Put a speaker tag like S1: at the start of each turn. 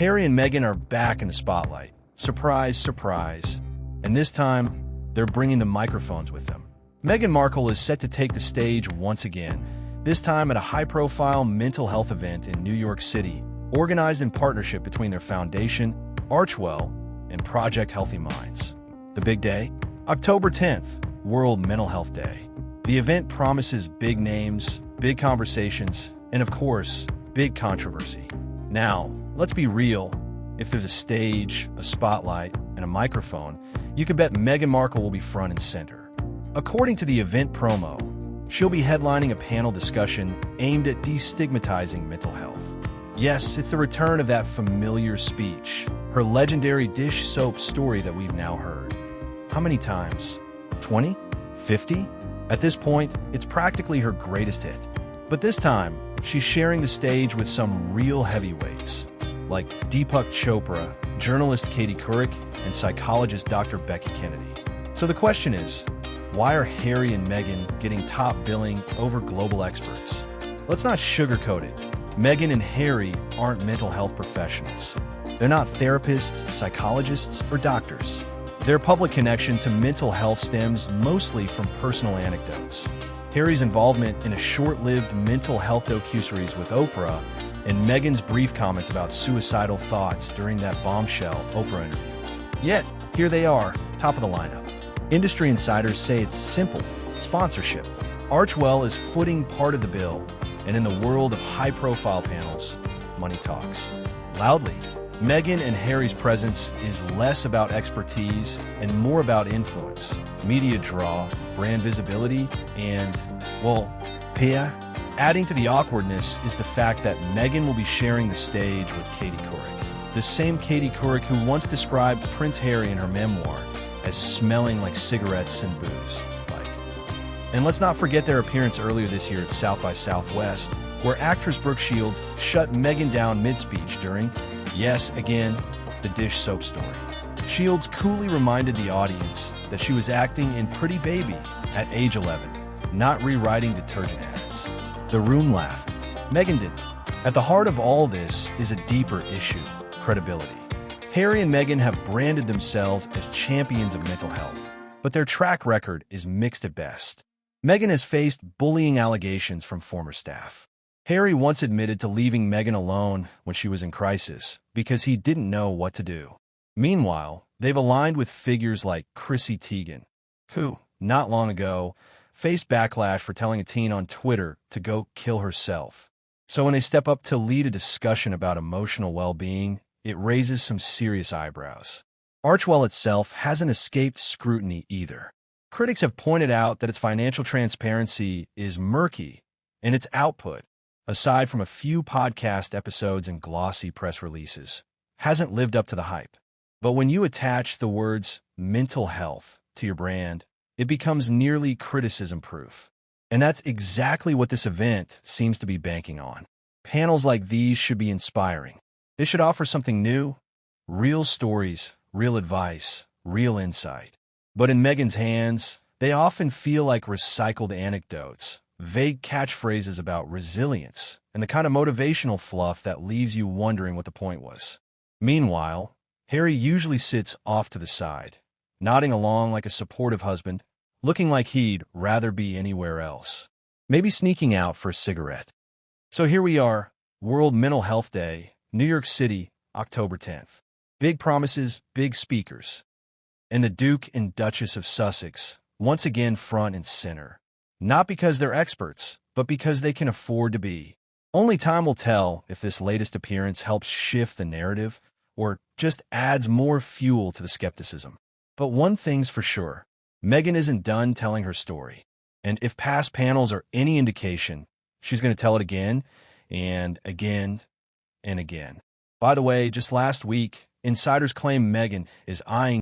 S1: Harry and Meghan are back in the spotlight. Surprise, surprise. And this time, they're bringing the microphones with them. Meghan Markle is set to take the stage once again, this time at a high-profile mental health event in New York City, organized in partnership between their foundation, Archewell, and Project Healthy Minds. The big day? October 10th, World Mental Health Day. The event promises big names, big conversations, and of course, big controversy. Now, let's be real. If there's a stage, a spotlight, and a microphone, you can bet Meghan Markle will be front and center. According to the event promo, she'll be headlining a panel discussion aimed at destigmatizing mental health. Yes, it's the return of that familiar speech, her legendary dish soap story that we've now heard. How many times? 20? 50? At this point, it's practically her greatest hit. But this time, she's sharing the stage with some real heavyweights, like Deepak Chopra, journalist Katie Couric, and psychologist Dr. Becky Kennedy. So the question is, why are Harry and Meghan getting top billing over global experts? Let's not sugarcoat it. Meghan and Harry aren't mental health professionals. They're not therapists, psychologists, or doctors. Their public connection to mental health stems mostly from personal anecdotes. Harry's involvement in a short-lived mental health docuseries with Oprah, and Meghan's brief comments about suicidal thoughts during that bombshell Oprah interview. Yet, here they are, top of the lineup. Industry insiders say it's simple: sponsorship. Archewell is footing part of the bill, and in the world of high-profile panels, money talks loudly. Meghan and Harry's presence is less about expertise and more about influence, media draw, brand visibility, and, well, PR. Adding to the awkwardness is the fact that Meghan will be sharing the stage with Katie Couric, the same Katie Couric who once described Prince Harry in her memoir as smelling like cigarettes and booze. And let's not forget their appearance earlier this year at South by Southwest, where actress Brooke Shields shut Meghan down mid-speech during, yes, again, the dish soap story. Shields coolly reminded the audience that she was acting in Pretty Baby at age 11, not rewriting detergent ads. The room laughed. Meghan didn't. At the heart of all this is a deeper issue: credibility. Harry and Meghan have branded themselves as champions of mental health, but their track record is mixed at best. Meghan has faced bullying allegations from former staff. Harry once admitted to leaving Meghan alone when she was in crisis because he didn't know what to do. Meanwhile, they've aligned with figures like Chrissy Teigen, who, not long ago, faced backlash for telling a teen on Twitter to go kill herself. So when they step up to lead a discussion about emotional well-being, it raises some serious eyebrows. Archewell itself hasn't escaped scrutiny either. Critics have pointed out that its financial transparency is murky, and its output, aside from a few podcast episodes and glossy press releases, hasn't lived up to the hype. But when you attach the words mental health to your brand, it becomes nearly criticism-proof. And that's exactly what this event seems to be banking on. Panels like these should be inspiring. They should offer something new: real stories, real advice, real insight. But in Meghan's hands, they often feel like recycled anecdotes, vague catchphrases about resilience, and the kind of motivational fluff that leaves you wondering what the point was. Meanwhile, Harry usually sits off to the side, nodding along like a supportive husband, looking like he'd rather be anywhere else, maybe sneaking out for a cigarette. So here we are, World Mental Health Day, New York City, October 10th. Big promises, big speakers. And the Duke and Duchess of Sussex, once again front and center. Not because they're experts, but because they can afford to be. Only time will tell if this latest appearance helps shift the narrative or just adds more fuel to the skepticism. But one thing's for sure: Meghan isn't done telling her story. And if past panels are any indication, she's going to tell it again and again and again. By the way, just last week, insiders claim Meghan is eyeing